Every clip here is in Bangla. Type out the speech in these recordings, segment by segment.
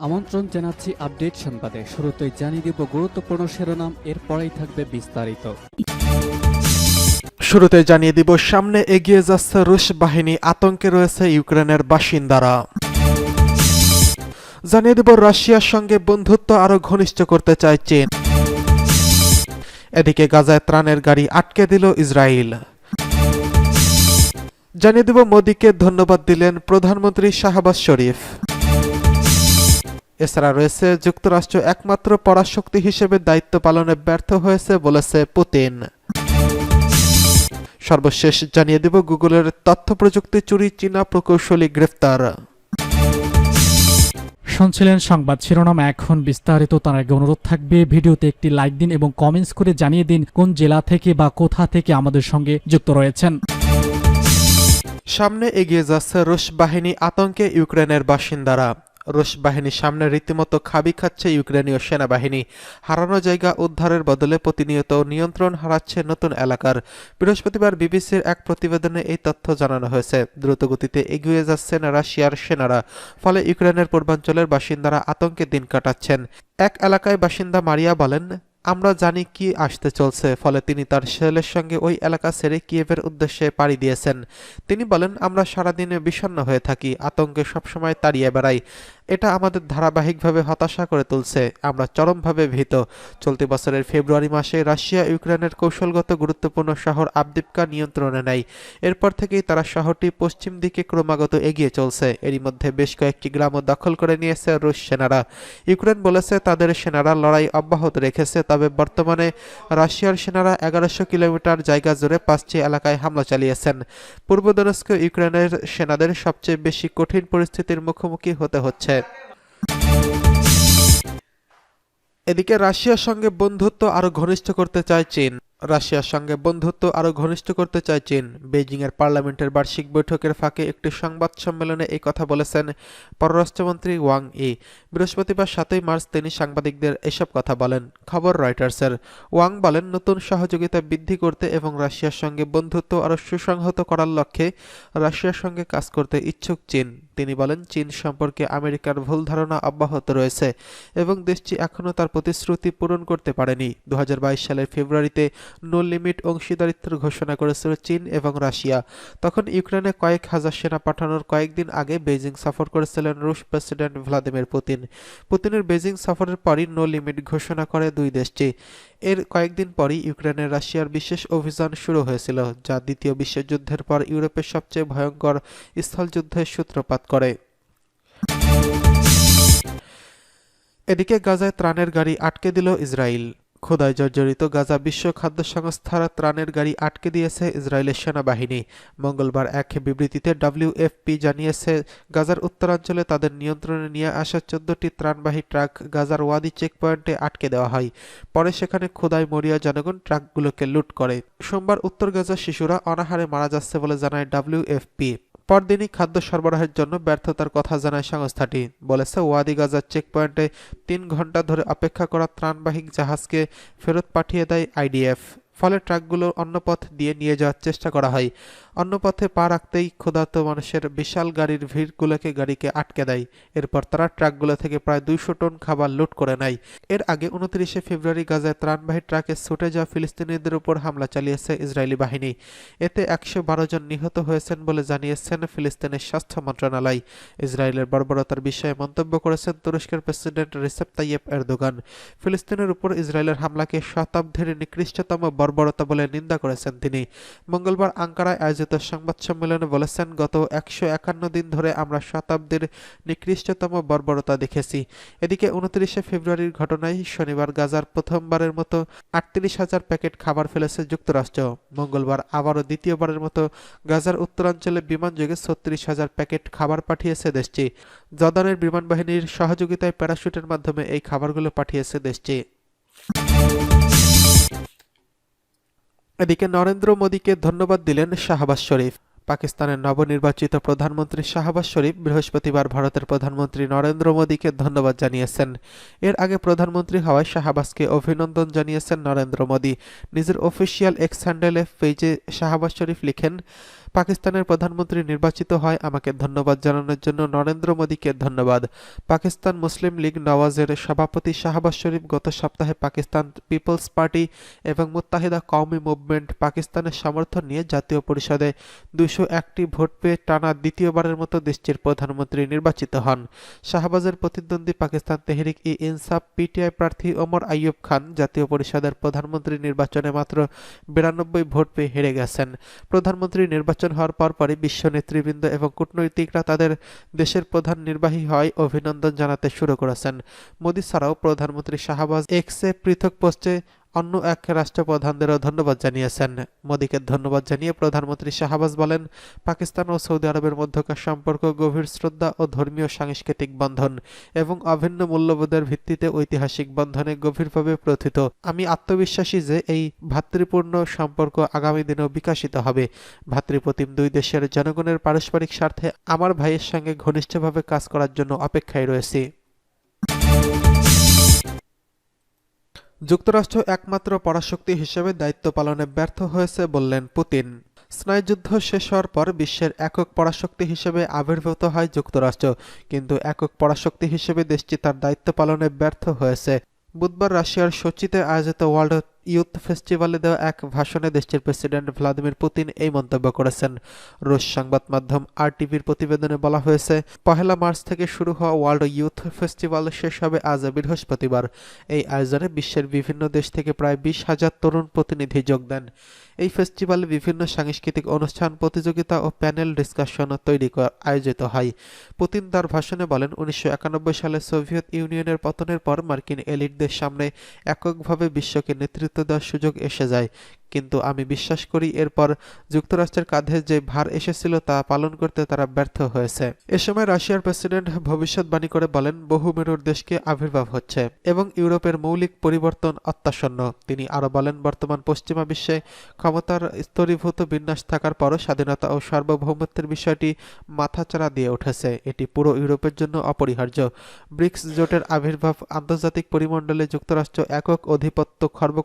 আমন্ত্রণ জানাচ্ছি আপডেট সংবাদে। শুরুতেই জানিয়ে দিব গুরুত্বপূর্ণ শিরোনাম, এরপরেই থাকবে বিস্তারিত। শুরুতে জানিয়ে দিব সামনে এগিয়ে যাচ্ছে রুশ বাহিনী, আতঙ্কে রয়েছে ইউক্রেনের বাসিন্দারা। জানিয়ে দিব রাশিয়ার সঙ্গে বন্ধুত্ব আরো ঘনিষ্ঠ করতে চায় চীন। এদিকে গাজায় ত্রাণের গাড়ি আটকে দিল ইসরায়েল। জানিয়ে দিব মোদিকে ধন্যবাদ দিলেন প্রধানমন্ত্রী শাহবাজ শরীফ। এছাড়া রয়েছে যুক্তরাষ্ট্র একমাত্র পরাশক্তি হিসেবে দায়িত্ব পালনে ব্যর্থ হয়েছে বলেছে পুতিন। সর্বশেষ জানিয়ে দেব গুগলের তথ্য প্রযুক্তি চুরি চীনা প্রকৌশলী গ্রেফতার। শুনছিলেন সংবাদ শিরোনাম, এখন বিস্তারিত। তার আগে অনুরোধ থাকবে ভিডিওতে একটি লাইক দিন এবং কমেন্টস করে জানিয়ে দিন কোন জেলা থেকে বা কোথা থেকে আমাদের সঙ্গে যুক্ত রয়েছেন। সামনে এগিয়ে যাচ্ছে রুশ বাহিনী, আতঙ্কে ইউক্রেনের বাসিন্দারা। রুশ বাহিনীর সামনে রীতিমতো খাবি খাচ্ছে ইউক্রেনীয় সেনাবাহিনী। হারানো জায়গা উদ্ধারের বদলে প্রতিনিয়ত নিয়ন্ত্রণ হারাচ্ছে নতুন এলাকার। বৃহস্পতিবার বিবিসির এক প্রতিবেদনে এই তথ্য জানানো হয়েছে। দ্রুতগতিতে এগিয়ে যাচ্ছেন রাশিয়ার সেনারা, ফলে ইউক্রেনের পূর্বাঞ্চলের বাসিন্দারা আতঙ্কে দিন কাটাচ্ছেন। এক এলাকায় বাসিন্দা মারিয়া বলেন, আমরা জানি কি আসতে চলছে, ফলে তিনি তার ছেলের সঙ্গে ওই এলাকা ছেড়ে কিয়েভের উদ্দেশ্যে পাড়ি দিয়েছেন। তিনি বলেন, আমরা সারাদিনে বিষণ্ণ হয়ে থাকি, আতঙ্কে সবসময় তাড়িয়ে বেড়াই। এটা আমাদের ধারাবাহিকভাবে হতাশা করে তুলছে। আমরা চরমভাবে ভীত। চলতি বছরের ফেব্রুয়ারি মাসে রাশিয়া ইউক্রেনের কৌশলগত গুরুত্বপূর্ণ শহর আবদিপকা নিয়ন্ত্রণে নেয়। এরপর থেকেই তারা শহরটি পশ্চিম দিকে ক্রমাগত এগিয়ে চলছে। এরই মধ্যে বেশ কয়েকটি গ্রামও দখল করে নিয়েছে রুশ সেনারা। ইউক্রেন বলেছে তাদের সেনারা লড়াই অব্যাহত রেখেছে, তবে বর্তমানে রাশিয়ার সেনারা 1100 কিলোমিটার জায়গা জুড়ে 5টি এলাকায় হামলা চালিয়েছেন। পূর্ব দোনেৎস্ক ইউক্রেনের সেনাদের সবচেয়ে বেশি কঠিন পরিস্থিতির মুখোমুখি হতে হচ্ছে। এদিকে রাশিয়ার সঙ্গে বন্ধুত্ব আরো ঘনিষ্ঠ করতে চায় চীন। রাশিয়ার সঙ্গে বন্ধুত্ব আরো ঘনিষ্ঠ করতে চায় চীন। বেইজিংয়ের পার্লামেন্টের বার্ষিক বৈঠকের ফাঁকে একটি সংবাদ সম্মেলনে এই কথা বলেছেন পররাষ্ট্রমন্ত্রী ওয়াং ই। বৃহস্পতিবার 7 মার্চ তিনি সাংবাদিকদের এসব কথা বলেন। খবর রয়টার্সের। ওয়াং বলেন, নতুন সহযোগিতা বৃদ্ধি করতে এবং রাশিয়ার সঙ্গে বন্ধুত্ব আরো সুসংহত করার লক্ষ্যে রাশিয়ার সঙ্গে কাজ করতে ইচ্ছুক চীন। তিনি বলেন, চীন সম্পর্কে আমেরিকার ভুল ধারণা অব্যাহত রয়েছে এবং দেশটি এখনও তার প্রতিশ্রুতি পূরণ করতে পারেনি। 2022 সালের ফেব্রুয়ারিতে নো লিমিট অংশীদারিত্বের ঘোষণা করেছিল চীন এবং রাশিয়া। তখন ইউক্রেনে কয়েক হাজার সেনা পাঠানোর কয়েকদিন আগে বেইজিং সফর করেছিলেন রুশ প্রেসিডেন্ট ভ্লাদিমির পুতিন। পুতিনের বেইজিং সফরের পরই নো লিমিট ঘোষণা করে দুই দেশটি। এর কয়েকদিন পরই ইউক্রেনের রাশিয়ার বিশেষ অভিযান শুরু হয়েছিল, যা দ্বিতীয় বিশ্বযুদ্ধের পর ইউরোপের সবচেয়ে ভয়ঙ্কর স্থলযুদ্ধের সূত্রপাত করে। এদিকে গাজায় ত্রাণের গাড়ি আটকে দিল ইসরায়েল। ক্ষুধায় জর্জরিত গাজা বিশ্ব খাদ্য সংস্থার ত্রাণের গাড়ি আটকে দিয়েছে ইসরায়েলের সেনাবাহিনী। মঙ্গলবার এক বিবৃতিতে ডব্লিউএফপি জানিয়েছে, গাজার উত্তরাঞ্চলে তাদের নিয়ন্ত্রণে নিয়ে আসা 14টি ত্রাণবাহী ট্রাক গাজার ওয়াদি চেকপয়েন্টে আটকে দেওয়া হয়। পরে সেখানে ক্ষুধায় মরিয়া জনগণ ট্রাকগুলোকে লুট করে। সোমবার উত্তর গাজার শিশুরা অনাহারে মারা যাচ্ছে বলে জানায় ডব্লিউএফপি। পরদিনই খাদ্য সরবরাহের জন্য ব্যর্থতার কথা জানায় সংস্থাটি। বলেছে, ওয়াদি গাজার চেকপয়েন্টে 3 ঘন্টা ধরে অপেক্ষা করা ত্রাণবাহী জাহাজকে ফেরত পাঠিয়ে দেয় আইডিএফ। ফলে ট্রাকগুলো অন্য পথ দিয়ে নিয়ে যাওয়ার চেষ্টা করা হয়। অন্য পথে পা রাখতেই ক্ষুধার্ত মানুষের বিশাল গাড়ির ভিড়গুলোকে গাড়িকে আটকে দেয়। এরপর তারা ট্রাকগুলো থেকে প্রায় 200 টন খাবার লুট করে নেয়। এর আগে 29 ফেব্রুয়ারি গাজায় ত্রাণবাহী ট্রাকে ছুটে যাওয়া ফিলিস্তিনিদের উপর হামলা চালিয়েছে ইসরায়েলি বাহিনী। এতে 112 জন নিহত হয়েছেন বলে জানিয়েছেন ফিলিস্তিনের স্বাস্থ্য মন্ত্রণালয়। ইসরায়েলের বর্বরতার বিষয়ে মন্তব্য করেছেন তুরস্কের প্রেসিডেন্ট রিসেপ তাইয়েপ এরদোগান। ফিলিস্তিনের উপর ইসরায়েলের হামলাকে শতাব্দীর নিকৃষ্টতম বর্বরতা বলে নিন্দা করেছেন তিনি। মঙ্গলবার আঙ্কারায় আয়োজিত সংবাদ সম্মেলনে বলেছেন, গত 151 দিন ধরে আমরা শতাব্দীর নিকৃষ্টতম বর্বরতা দেখেছি। এদিকে 29 ফেব্রুয়ারির ঘটনায় শনিবার গাজার প্রথমবারের মতো 38,000 প্যাকেট খাবার ফেলেছে যুক্তরাষ্ট্র। মঙ্গলবার আবারও দ্বিতীয়বারের মতো গাজার উত্তরাঞ্চলে বিমানযোগে 36,000 প্যাকেট খাবার পাঠিয়েছে দেশটি। জর্দানের বিমান বাহিনীর সহযোগিতায় প্যারাশুটের মাধ্যমে এই খাবারগুলো পাঠিয়েছে দেশটি। এদিকে নরেন্দ্র মোদিকে ধন্যবাদ দিলেন শাহবাজ শরীফ। পাকিস্তানের নবনির্বাচিত প্রধানমন্ত্রী শাহবাজ শরীফ বৃহস্পতিবার ভারতের প্রধানমন্ত্রী নরেন্দ্র মোদিকে ধন্যবাদ জানিয়েছেন। এর আগে প্রধানমন্ত্রী হওয়ায় শাহবাজকে অভিনন্দন জানিয়েছেন নরেন্দ্র মোদি। নিজের অফিসিয়াল এক্স হ্যান্ডেলে পেজে শাহবাজ শরীফ লিখেন, পাকিস্তানের প্রধানমন্ত্রী নির্বাচিত হয় আমাকে ধন্যবাদ জানানোর জন্য নরেন্দ্র মোদীকে ধন্যবাদ। পাকিস্তান মুসলিম লীগ নওয়াজের সভাপতি শাহবাজ শরীফ গত সপ্তাহে পাকিস্তান পিপলস পার্টি এবং মুত্তাহিদা কওমি মুভমেন্ট পাকিস্তানের সমর্থন নিয়ে জাতীয় পরিষদে 201টি ভোট পেয়ে টানা দ্বিতীয়বারের মতো দেশটির প্রধানমন্ত্রী নির্বাচিত হন। শাহবাজের প্রতিদ্বন্দ্বী পাকিস্তান তেহরিক ই ইনসাফ পিটিআই প্রার্থী ওমর আইয়ুব খান জাতীয় পরিষদের প্রধানমন্ত্রী নির্বাচনে মাত্র 92 ভোট পেয়ে হেরে গেছেন। প্রধানমন্ত্রী নির্বাচন হওয়ার পরপরই বিশ্ব নেতৃবৃন্দ এবং কূটনৈতিকরা তাদের দেশের প্রধান নির্বাহী হয় অভিনন্দন জানাতে শুরু করেছেন। মোদি ছাড়াও প্রধানমন্ত্রী শাহবাজ এক্সে পৃথক পোস্টে অন্য এক রাষ্ট্রপ্রধানদেরও ধন্যবাদ জানিয়েছেন। মোদিকে ধন্যবাদ জানিয়ে প্রধানমন্ত্রী শাহবাজ বলেন, পাকিস্তান ও সৌদি আরবের মধ্যকার সম্পর্ক গভীর শ্রদ্ধা ও ধর্মীয় সাংস্কৃতিক বন্ধন এবং অভিন্ন মূল্যবোধের ভিত্তিতে ঐতিহাসিক বন্ধনে গভীরভাবে প্রথিত। আমি আত্মবিশ্বাসী যে এই ভ্রাতৃপূর্ণ সম্পর্ক আগামী দিনেও বিকশিত হবে। ভ্রাতৃপ্রতিম দুই দেশের জনগণের পারস্পরিক স্বার্থে আমার ভাইয়ের সঙ্গে ঘনিষ্ঠভাবে কাজ করার জন্য অপেক্ষায় রয়েছি। যুক্তরাষ্ট্র একমাত্র পরাশক্তি হিসেবে দায়িত্ব পালনে ব্যর্থ হয়েছে বললেন পুতিন। স্নায়ুযুদ্ধ শেষ হওয়ার পর বিশ্বের একক পরাশক্তি হিসেবে আবির্ভূত হয় যুক্তরাষ্ট্র, কিন্তু একক পরাশক্তি হিসেবে দেশটি তার দায়িত্ব পালনে ব্যর্থ হয়েছে। বুধবার রাশিয়ার সোচিতে আয়োজিত ওয়ার্ল্ড ইউথ ফেস্টিভ্যালে দেওয়া এক ভাষণে দেশটির প্রেসিডেন্ট ভ্লাদিমির পুতিন এই মন্তব্য করেছেন। রুশ সংবাদ মাধ্যম আরটিভির প্রতিবেদনে বলা হয়েছে, 1 মার্চ থেকে শুরু হওয়া ওয়ার্ল্ড ইউথ ফেস্টিভ্যাল শেষ হবে আজ বৃহস্পতিবার। এই আয়োজনে বিশ্বের বিভিন্ন দেশ থেকে প্রায় 20,000 তরুণ প্রতিনিধি যোগ দেন। এই ফেস্টিভ্যালে বিভিন্ন সাংস্কৃতিক অনুষ্ঠান, প্রতিযোগিতা ও প্যানেল ডিসকাশন আয়োজিত হয়। পুতিন তার ভাষণে বলেন, 1991 সালে সোভিয়েত ইউনিয়নের পতনের পর মার্কিন এলিটদের সামনে এককভাবে বিশ্বকে নেতৃত্ব দেওয়ার সুযোগ এসে যায়, কিন্তু আমি বিশ্বাস করি এরপর যুক্তরাষ্ট্রের কাঁধে যে ভার এসেছিল তা পালন করতে তারা ব্যর্থ হয়েছে। এ সময় রাশিয়ার প্রেসিডেন্ট ভবিষ্যৎবাণী করে বলেন, বহুমেরুর দেশকে আবির্ভাব হচ্ছে এবং ইউরোপের মৌলিক পরিবর্তন অত্যাসন্ন। তিনি আরও বলেন, বর্তমান পশ্চিমা বিশ্বে ক্ষমতার স্তরীভূত বিন্যাস থাকার পরও স্বাধীনতা ও সার্বভৌমত্বের বিষয়টি মাথাচাড়া দিয়ে উঠেছে। এটি পুরো ইউরোপের জন্য অপরিহার্য। ব্রিক্স জোটের আবির্ভাব আন্তর্জাতিক পরিমণ্ডলে যুক্তরাষ্ট্র একক আধিপত্য খর্ব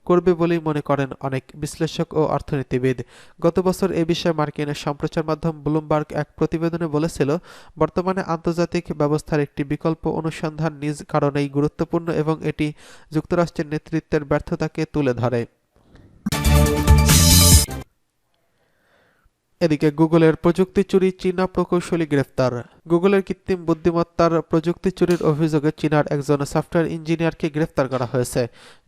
করবে বলেই মনে করেন অনেক বিশ্লেষক ও অর্থনীতিবিদ। গত বছর এ বিষয়ে মার্কিন সম্প্রচার মাধ্যম ব্লুমবার্গ এক প্রতিবেদনে বলেছিল, বর্তমানে আন্তর্জাতিক ব্যবস্থার একটি বিকল্প অনুসন্ধান নিজ কারণেই গুরুত্বপূর্ণ এবং এটি যুক্তরাষ্ট্রের নেতৃত্বের ব্যর্থতাকে তুলে ধরে। এদিকে গুগলের প্রযুক্তি চুরি, চীনা প্রকৌশলী গ্রেফতার। গুগলের কৃত্রিম বুদ্ধিমত্তার প্রযুক্তি চুরির অভিযোগে চীনার একজন সফটওয়্যার ইঞ্জিনিয়ারকে গ্রেফতার করা হয়েছে।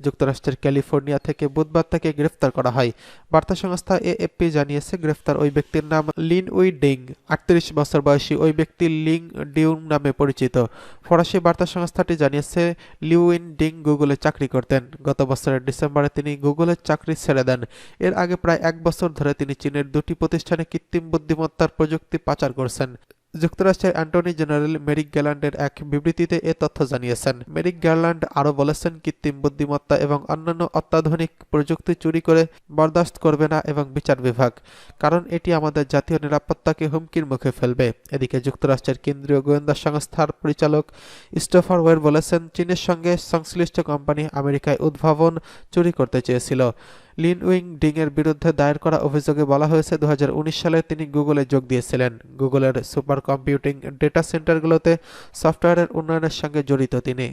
যুক্তরাষ্ট্রের ক্যালিফোর্নিয়া থেকে বুধবার তাকে গ্রেফতার করা হয়। বার্তা সংস্থা এএফপি জানিয়েছে, গ্রেফতার ওই ব্যক্তির নাম লিন উই ডিং। 38 বছর বয়সী ওই ব্যক্তি লিং ডিউং নামে পরিচিত। ফরাসি বার্তা সংস্থাটি জানিয়েছে, লিউইন ডিং গুগলে চাকরি করতেন। গত বছরের ডিসেম্বরে তিনি গুগলের চাকরি ছেড়ে দেন। এর আগে প্রায় 1 বছর ধরে তিনি চীনের 2টি প্রতিষ্ঠানে কৃত্রিম বুদ্ধিমত্তার প্রযুক্তি পাচার করছেন। যুক্তরাষ্ট্রের অ্যাটর্নি জেনারেল মেরিক গ্যারল্যান্ডের এক বিবৃতিতে এ তথ্য জানিয়েছেন। মেরিক গ্যারল্যান্ড আরও বলেছেন, কৃত্রিম বুদ্ধিমত্তা এবং অন্যান্য অত্যাধুনিক প্রযুক্তি চুরি করে বরদাস্ত করবে না এবং বিচার বিভাগ, কারণ এটি আমাদের জাতীয় নিরাপত্তাকে হুমকির মুখে ফেলবে। এদিকে যুক্তরাষ্ট্রের কেন্দ্রীয় গোয়েন্দা সংস্থার পরিচালক স্টোফার ওয়ের বলেছেন, চীনের সঙ্গে সংশ্লিষ্ট কোম্পানি আমেরিকায় উদ্ভাবন চুরি করতে চেয়েছিল। লিন উইং ডিংয়ের বিরুদ্ধে দায়ের করা অভিযোগে বলা হয়েছে, 2019 সালে তিনি গুগলে যোগ দিয়েছিলেন। গুগলের সুপার কম্পিউটিং ডেটা সেন্টারগুলোতে সফটওয়্যারের উন্নয়নের সঙ্গে জড়িত তিনি।